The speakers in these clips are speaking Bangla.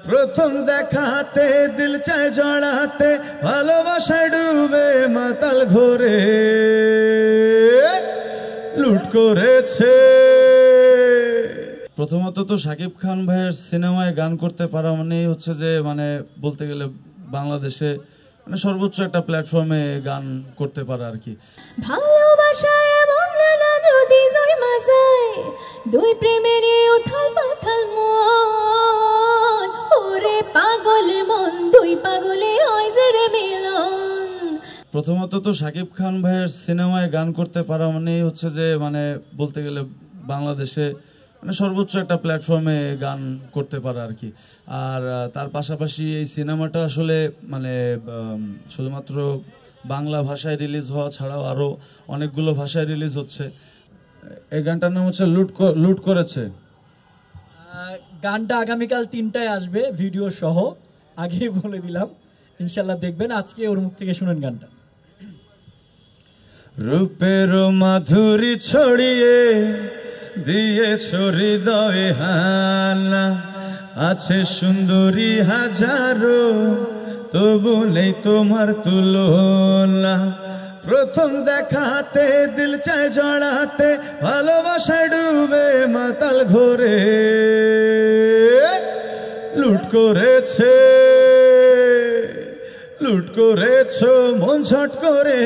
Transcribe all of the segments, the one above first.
প্রথম দেখাতে দিল চায় জড়াতে, ভালোবাসায় ডুবে মাতাল ঘোরে লুট করেছে। প্রথমত তো শাকিব খান ভাইয়ের সিনেমায় গান করতে পারা মানেই হচ্ছে যে মানে বলতে গেলে বাংলাদেশে মানে সর্বোচ্চ একটা প্ল্যাটফর্মে গান করতে পারা আর কি। ভালোবাসায় এমন নানা নদী জয় মাঝায়, দুই প্রেমের উথাল পাথাল মন, ওরে পাগল মন, দুই পাগলে হয় যে রে মিলন। প্রথমত তো শাকিব খান ভাইয়ের সিনেমায় গান করতে পারা মানেই হচ্ছে যে মানে বলতে গেলে বাংলাদেশে মানে সর্বোচ্চ একটা প্ল্যাটফর্মে গান করতে পারা আর কি। আর তার পাশাপাশি এই সিনেমাটা আসলে মানে শুধুমাত্র বাংলা ভাষায় রিলিজ হওয়া ছাড়াও আরও অনেকগুলো ভাষায় রিলিজ হচ্ছে। এই গানটার নাম হচ্ছে লুট করেছে। গানটা আগামীকাল 3টায় আসবে ভিডিও সহ, আগেই বলে দিলাম, ইনশাল্লাহ দেখবেন। আজকে ওর মুখ থেকে শুনেন গানটা। রূপের মাধুরী ছড়িয়ে দিয়েছ হৃদয়ে হানা, আছে সুন্দরী হাজারো তবু নেই তোমার তুলনা। প্রথম দেখাতে দিল চায় জড়াতে, ভালোবাসায় ডুবে মাতাল ঘোরে লুট করেছে লুট করেছ মন ঝট করে,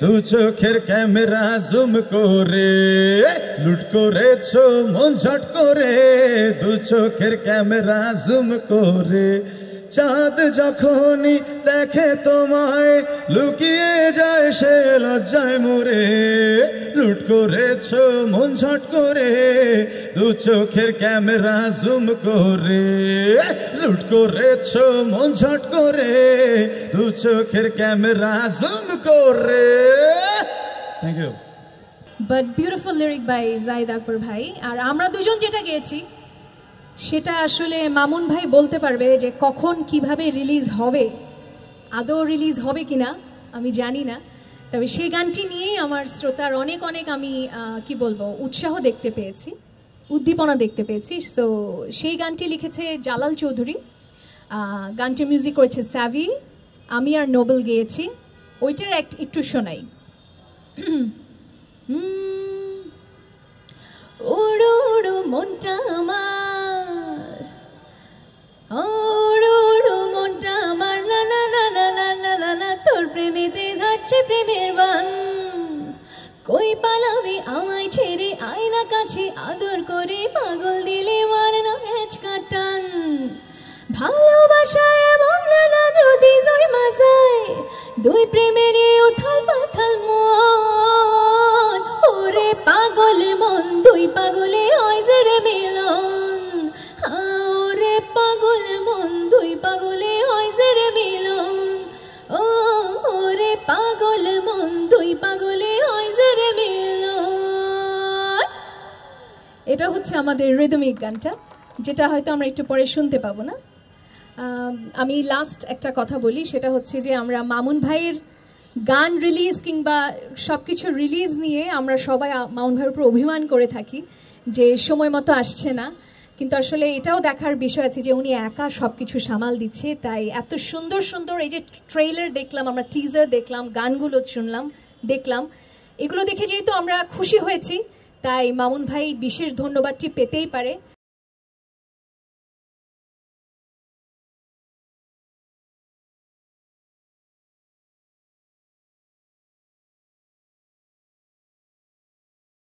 দু চোখের ক্যামেরা জুম করে লুট করেছ মন ঝট করে, দু চোখের ক্যামেরা জুম করে। চাঁদ যখনই দেখে তোমায় লুকিয়ে যায় সে লজ্জায় মরে, লুট করেছ মন ঝট করে, দু চোখের ক্যামেরা জুম করে লুট করেছ মন ঝট করে, দু চোখের ক্যামেরা জুম করে। Thank you. But beautiful lyric by Zahid Akbar ভাই। আর আমরা দুজন যেটা গেয়েছি সেটা আসলে মামুন ভাই বলতে পারবে যে কখন কিভাবে রিলিজ হবে, আদৌ রিলিজ হবে কিনা আমি জানি না। তবে সেই গানটি নিয়েই আমার শ্রোতার অনেক অনেক আমি কি বলবো উৎসাহ দেখতে পেয়েছি, উদ্দীপনা দেখতে পেয়েছি। সো সেই গানটি লিখেছে জালাল চৌধুরী, গানটি মিউজিক করেছে স্যাভি, আমি আর নোবেল গেয়েছি। ওইটার একটু শোনাই। ওড়ো ওড়ো মনটা আমার, ওড়ো ওড়ো মনটা আমার, না না না না না না না না, তোর প্রেমেতে ধাচ্ছে প্রেমের বান। কই পালাবি আমায় ছেড়ে, আয়না কাছে আদর করে, পাগল দিলে মার না হেঁচকা টান। ভালোবাসায় এমন নানা নদী জয় মাঝায়, দুই প্রেমের উথাল পাথাল মন, ওরে পাগল মন, দুই পাগলে হয় যে রে মিলন। ওরে পাগল মন, দুই পাগলে হয় যে রে মিলন। ওরে পাগল মন, দুই পাগলে হয় যে রে মিলন। এটা হচ্ছে আমাদের রিদমিক গানটা, যেটা হয়তো আমরা একটু পরে শুনতে পাবো না। আমি লাস্ট একটা কথা বলি, সেটা হচ্ছে যে আমরা মামুন ভাইয়ের গান রিলিজ কিংবা সব কিছু রিলিজ নিয়ে আমরা সবাই মামুন ভাইয়ের উপর অভিমান করে থাকি যে সময় মতো আসছে না, কিন্তু আসলে এটাও দেখার বিষয় আছে যে উনি একা সব কিছু সামাল দিচ্ছে। তাই এত সুন্দর সুন্দর এই যে ট্রেলার দেখলাম আমরা, টিজার দেখলাম, গানগুলো শুনলাম দেখলাম, এগুলো দেখে যেহেতু আমরা খুশি হয়েছি, তাই মামুন ভাই বিশেষ ধন্যবাদটি পেতেই পারে।